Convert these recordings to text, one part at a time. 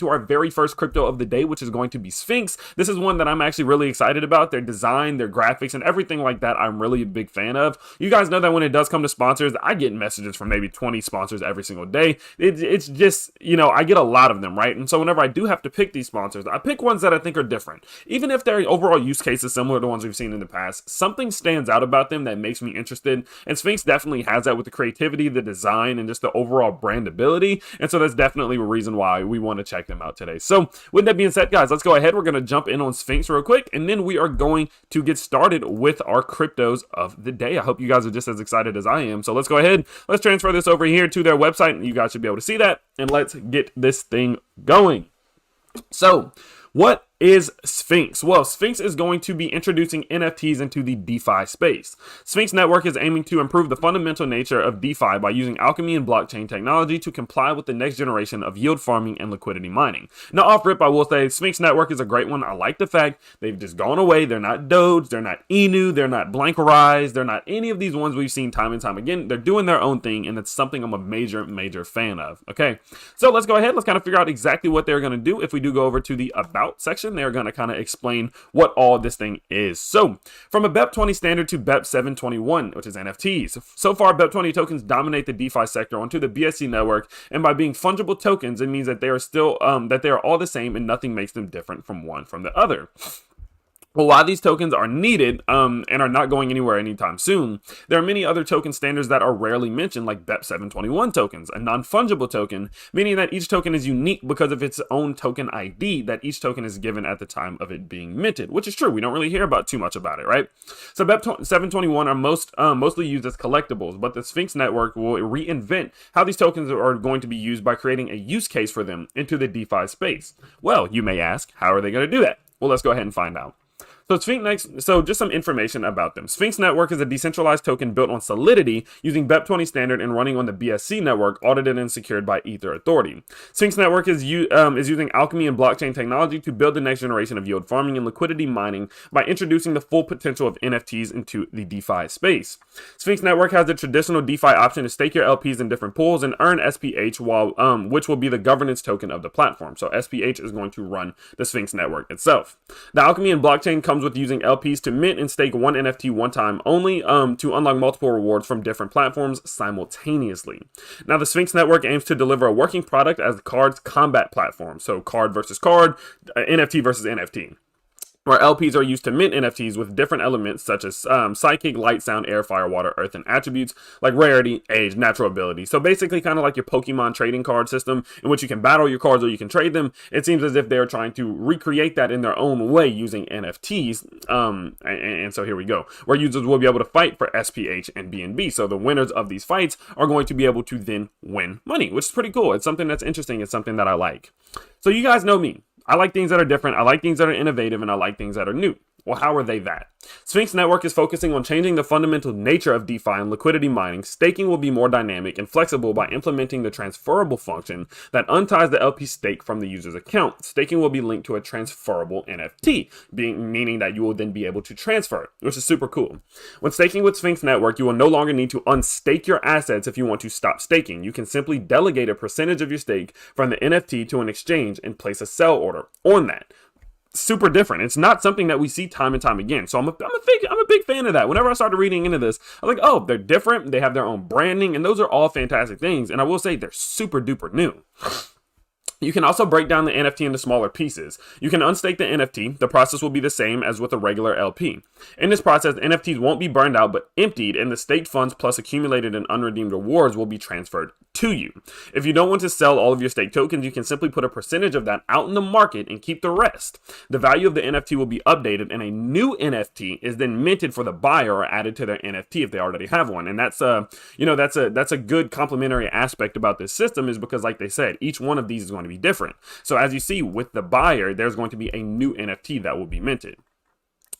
to our very first crypto of the day, which is going to be Sphynx. This is one that I'm actually really excited about. Their design, their graphics, and everything like that, I'm really a big fan of. You guys know that when it does come to sponsors, I get messages from maybe 20 sponsors every single day. It's just, I get a lot of them, right? And so whenever I do have to pick these sponsors, I pick ones that I think are different. Even if their overall use case is similar to ones we've seen in the past, something stands out about them that makes me interested. And Sphynx definitely has that with the creativity, the design, and just the overall brandability. And so that's definitely a reason why we want to check them out today. So with that being said, guys, let's go ahead. We're going to jump in on Sphynx real quick, and then we are going to get started with our cryptos of the day. I hope you guys are just as excited as I am. So let's go ahead. Let's transfer this over here to their website, and you guys should be able to see that. And let's get this thing going. So what is Sphynx? Well, Sphynx is going to be introducing NFTs into the DeFi space. Sphynx Network is aiming to improve the fundamental nature of DeFi by using alchemy and blockchain technology to comply with the next generation of yield farming and liquidity mining. Now, off rip, I will say Sphynx Network is a great one. I like the fact they've just gone away. They're not Doge, they're not Inu, they're not Blankerize, they're not any of these ones we've seen time and time again. They're doing their own thing, and it's something I'm a major fan of. Okay, so let's go ahead. Let's kind of figure out exactly what they're going to do. If we do go over to the About section, they're going to kind of explain what all this thing is. So from a BEP20 standard to BEP 721, which is NFTs. So far, BEP20 tokens dominate the DeFi sector onto the BSC network, and by being fungible tokens, it means that they are still that they are all the same and nothing makes them different from one from the other. Well, while these tokens are needed and are not going anywhere anytime soon, there are many other token standards that are rarely mentioned, like BEP 721 tokens, a non-fungible token, meaning that each token is unique because of its own token ID that each token is given at the time of it being minted, which is true. We don't really hear about too much about it, right? So BEP 721 are mostly used as collectibles, but the Sphynx Network will reinvent how these tokens are going to be used by creating a use case for them into the DeFi space. Well, you may ask, how are they going to do that? Well, let's go ahead and find out. So just some information about them. Sphynx Network is a decentralized token built on Solidity using BEP20 standard and running on the BSC network, audited and secured by Ether Authority. Sphynx Network is using alchemy and blockchain technology to build the next generation of yield farming and liquidity mining by introducing the full potential of NFTs into the DeFi space. Sphynx Network has the traditional DeFi option to stake your LPs in different pools and earn SPH, which will be the governance token of the platform. So SPH is going to run the Sphynx Network itself. The alchemy and blockchain comes with using LPs to mint and stake one NFT one time only to unlock multiple rewards from different platforms simultaneously. Now, the Sphynx Network aims to deliver a working product as Card's combat platform. So card versus card, NFT versus NFT. Where LPs are used to mint NFTs with different elements such as psychic, light, sound, air, fire, water, earth, and attributes like rarity, age, natural ability. So basically kind of like your Pokemon trading card system in which you can battle your cards or you can trade them. It seems as if they're trying to recreate that in their own way using NFTs. And so here we go, where users will be able to fight for SPH and BNB. So the winners of these fights are going to be able to then win money, which is pretty cool. It's something that's interesting. It's something that I like. So you guys know me. I like things that are different, I like things that are innovative, and I like things that are new. Well, how are they that? Sphynx Network is focusing on changing the fundamental nature of DeFi and liquidity mining. Staking will be more dynamic and flexible by implementing the transferable function that unties the LP stake from the user's account. Staking will be linked to a transferable NFT, meaning that you will then be able to transfer it, which is super cool. When staking with Sphynx Network, you will no longer need to unstake your assets if you want to stop staking. You can simply delegate a percentage of your stake from the NFT to an exchange and place a sell order on that. Super different. It's not something that we see time and time again. So I'm a big fan of that. Whenever I started reading into this, I was like, oh, they're different. They have their own branding, and those are all fantastic things. And I will say they're super duper new. You can also break down the NFT into smaller pieces. You can unstake the NFT. The process will be the same as with a regular LP. In this process, NFTs won't be burned out but emptied, and the staked funds plus accumulated and unredeemed rewards will be transferred to you. If you don't want to sell all of your staked tokens, you can simply put a percentage of that out in the market and keep the rest. The value of the NFT will be updated, and a new NFT is then minted for the buyer or added to their NFT if they already have one. And that's a good complementary aspect about this system, is because, like they said, each one of these is going to be different. So as you see with the buyer, there's going to be a new NFT that will be minted.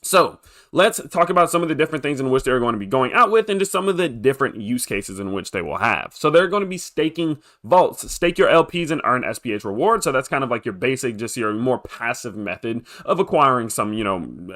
So let's talk about some of the different things in which they're going to be going out with and just some of the different use cases in which they will have. So they're going to be staking vaults. Stake your LPs and earn SPH rewards. So that's kind of like your basic, just your more passive method of acquiring some,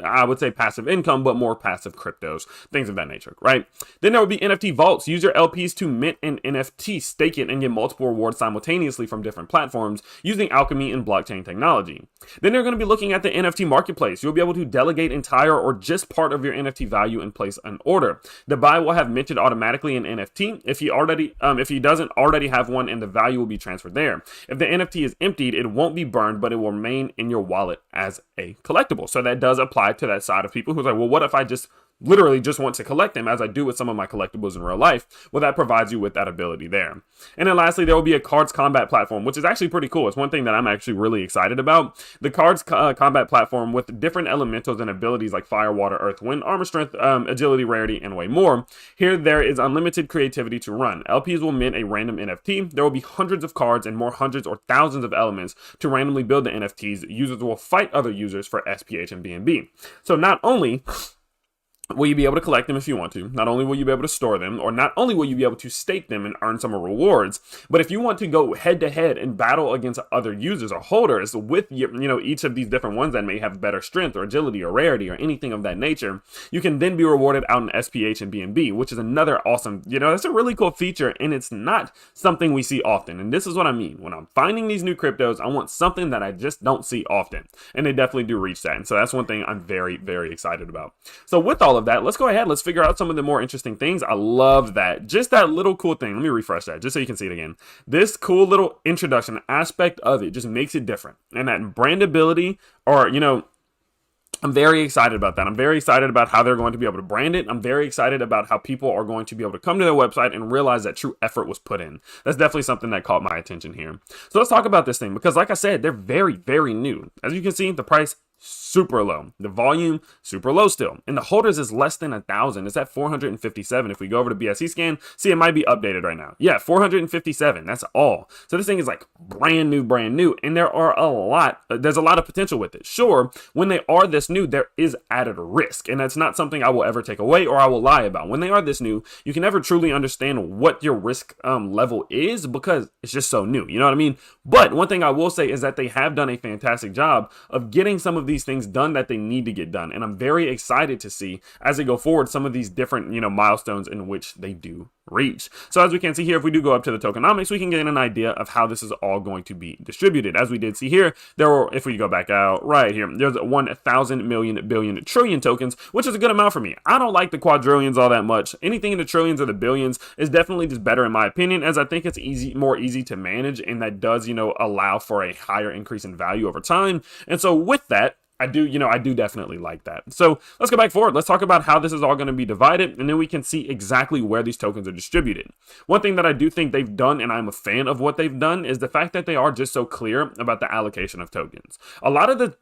I would say passive income, but more passive cryptos, things of that nature, right? Then there will be NFT vaults. Use your LPs to mint an NFT, stake it, and get multiple rewards simultaneously from different platforms using alchemy and blockchain technology. Then they're going to be looking at the NFT marketplace. You'll be able to delegate entire or just part of your NFT value and place an order. The buyer will have minted automatically an NFT if he doesn't already have one, and the value will be transferred there. If the NFT is emptied, it won't be burned, but it will remain in your wallet as a collectible. So that does apply to that side of people who's like, well, what if I just literally just want to collect them, as I do with some of my collectibles in real life? Well, that provides you with that ability there. And then lastly, there will be a cards combat platform, which is actually pretty cool. It's one thing that I'm actually really excited about. The cards combat platform with different elementals and abilities like fire, water, earth, wind, armor strength, agility, rarity, and way more. Here, there is unlimited creativity to run. LPs will mint a random NFT. There will be hundreds of cards and more hundreds or thousands of elements to randomly build the NFTs. Users will fight other users for SPH and BNB. So not only will you be able to collect them if you want to, not only will you be able to store them, or not only will you be able to stake them and earn some rewards, but if you want to go head to head and battle against other users or holders with each of these different ones that may have better strength or agility or rarity or anything of that nature, you can then be rewarded out in SPH and BNB, which is another awesome, that's a really cool feature, and it's not something we see often. And this is what I mean. When I'm finding these new cryptos, I want something that I just don't see often, and they definitely do reach that. And so that's one thing I'm very, very excited about. So with all of that, let's go ahead. Let's figure out some of the more interesting things. I love that. Just that little cool thing. Let me refresh that just so you can see it again. This cool little introduction aspect of it just makes it different. And that brandability, or, I'm very excited about that. I'm very excited about how they're going to be able to brand it. I'm very excited about how people are going to be able to come to their website and realize that true effort was put in. That's definitely something that caught my attention here. So let's talk about this thing, because like I said, they're very, very new. As you can see, the price super low, the volume super low still, and the holders is less than 1,000. It's at 457. If we go over to BSC scan, see, it might be updated right now. Yeah, 457. That's all. So this thing is like brand new, and there's a lot of potential with it. Sure, when they are this new, there is added risk, and that's not something I will ever take away or I will lie about. When they are this new, you can never truly understand what your risk level is, because it's just so new. You know what I mean? But one thing I will say is that they have done a fantastic job of getting some of these things done that they need to get done, and I'm very excited to see as they go forward some of these different milestones in which they do reach. So as we can see here, if we do go up to the tokenomics, we can get an idea of how this is all going to be distributed. As we did see here, if we go back out right here, there's 1,000 million billion trillion tokens, which is a good amount for me. I don't like the quadrillions all that much. Anything in the trillions or the billions is definitely just better in my opinion, as I think it's more easy to manage, and that does allow for a higher increase in value over time. And so with that, I do definitely like that. So let's go back forward. Let's talk about how this is all going to be divided, and then we can see exactly where these tokens are distributed. One thing that I do think they've done, and I'm a fan of what they've done, is the fact that they are just so clear about the allocation of tokens. A lot of the,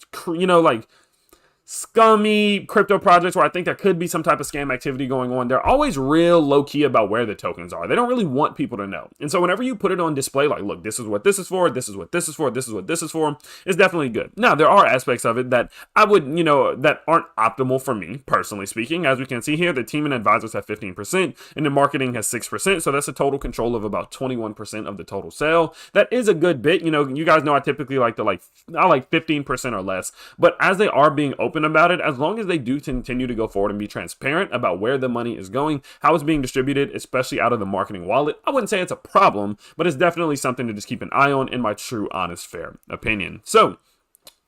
scummy crypto projects where I think there could be some type of scam activity going on, they're always real low-key about where the tokens are. They don't really want people to know. And so whenever you put it on display, like, look, this is what this is for, this is what this is for, this is what this is for, it's definitely good. Now, there are aspects of it that I would, that aren't optimal for me, personally speaking. As we can see here, the team and advisors have 15%, and the marketing has 6%, so that's a total control of about 21% of the total sale. That is a good bit. You guys know I typically like to I like 15% or less, but as they are being open about it, as long as they do continue to go forward and be transparent about where the money is going, how it's being distributed, especially out of the marketing wallet, I wouldn't say it's a problem, but it's definitely something to just keep an eye on, in my true, honest, fair opinion. So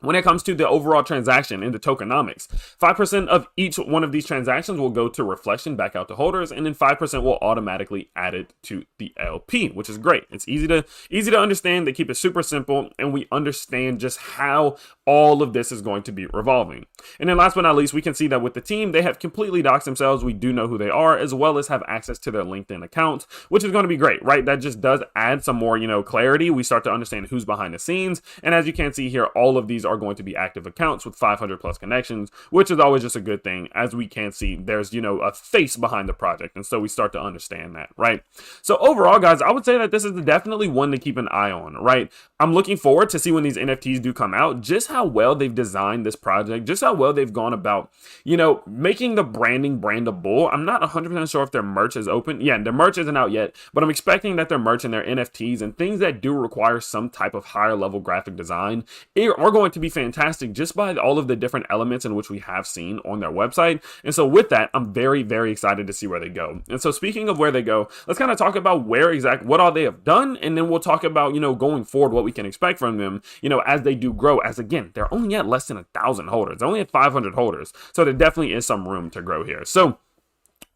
when it comes to the overall transaction in the tokenomics, 5% of each one of these transactions will go to reflection back out to holders, and then 5% will automatically add it to the LP, which is great. It's easy to understand. They keep it super simple, and we understand just how all of this is going to be revolving. And then last but not least, we can see that with the team, they have completely doxed themselves. We do know who they are, as well as have access to their LinkedIn accounts, which is going to be great, right? That just does add some more, clarity. We start to understand who's behind the scenes. And as you can see here, all of these are are going to be active accounts with 500 plus connections, which is always just a good thing. As we can see, there's, you know, a face behind the project. And so we start to understand that, right? So overall, guys, I would say that this is definitely one to keep an eye on, right? I'm looking forward to see when these NFTs do come out, just how well they've designed this project, just how well they've gone about, you know, making the branding brandable. I'm not 100% sure if their merch is open. Yeah, their merch isn't out yet, but I'm expecting that their merch and their NFTs and things that do require some type of higher level graphic design are going to be fantastic just by all of the different elements in which we have seen on their website. And so with that, I'm very, very excited to see where they go. And so speaking of where they go, let's kind of talk about what all they have done, and then we'll talk about, you know, going forward what we can expect from them, you know, as they do grow. As again, they're only at less than 1,000 holders, they're only at 500 holders, so there definitely is some room to grow here. So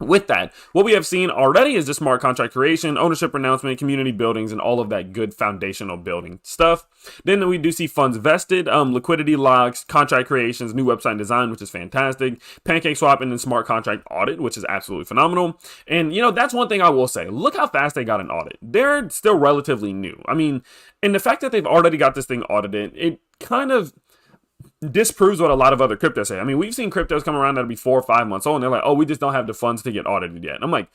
with that, what we have seen already is just smart contract creation, ownership announcement, community buildings, and all of that good foundational building stuff. Then we do see funds vested, liquidity locks, contract creations, new website design, which is fantastic, pancake swap, and then smart contract audit, which is absolutely phenomenal. And, you know, that's one thing I will say. Look how fast they got an audit. They're still relatively new. I mean, and the fact that they've already got this thing audited, it kind of disproves what a lot of other cryptos say. I mean, we've seen cryptos come around that'll be 4 or 5 months old, and they're like, oh, we just don't have the funds to get audited yet. And I'm like,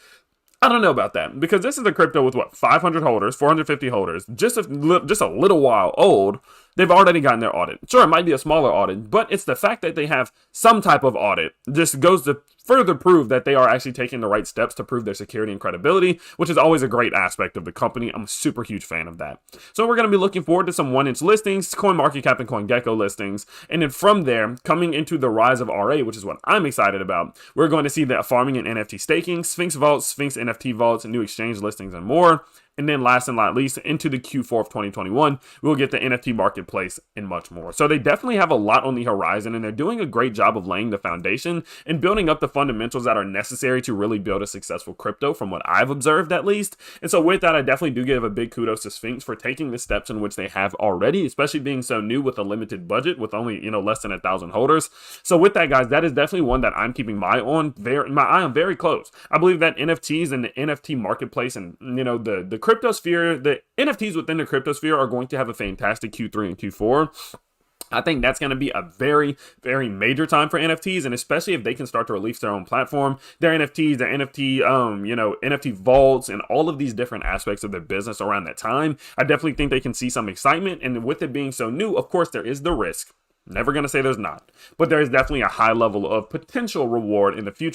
I don't know about that, because this is a crypto with what, 500 holders, 450 holders, just a little while old. They've already gotten their audit. Sure, it might be a smaller audit, but it's the fact that they have some type of audit just goes to further prove that they are actually taking the right steps to prove their security and credibility, which is always a great aspect of the company. I'm a super huge fan of that. So we're going to be looking forward to some 1-inch listings, CoinMarketCap and CoinGecko listings, and then from there, coming into the rise of RA, which is what I'm excited about, we're going to see that farming and NFT staking, Sphynx vaults, Sphynx NFT vaults, and new exchange listings and more. And then last and not least, into the Q4 of 2021, we'll get the NFT marketplace and much more. So they definitely have a lot on the horizon, and they're doing a great job of laying the foundation and building up the fundamentals that are necessary to really build a successful crypto, from what I've observed at least. And so with that, I definitely do give a big kudos to Sphynx for taking the steps in which they have already, especially being so new with a limited budget with only, you know, less than 1,000 holders. So with that, guys, that is definitely one that I'm keeping my eye on very close. I believe that NFTs and the NFT marketplace and, you know, the cryptosphere, the NFTs within the cryptosphere are going to have a fantastic Q3 and Q4. I think that's going to be a very, very major time for NFTs, and especially if they can start to release their own platform, their NFTs, their NFT, you know, NFT vaults, and all of these different aspects of their business around that time. I definitely think they can see some excitement, and with it being so new, of course, there is the risk. Never going to say there's not, but there is definitely a high level of potential reward in the future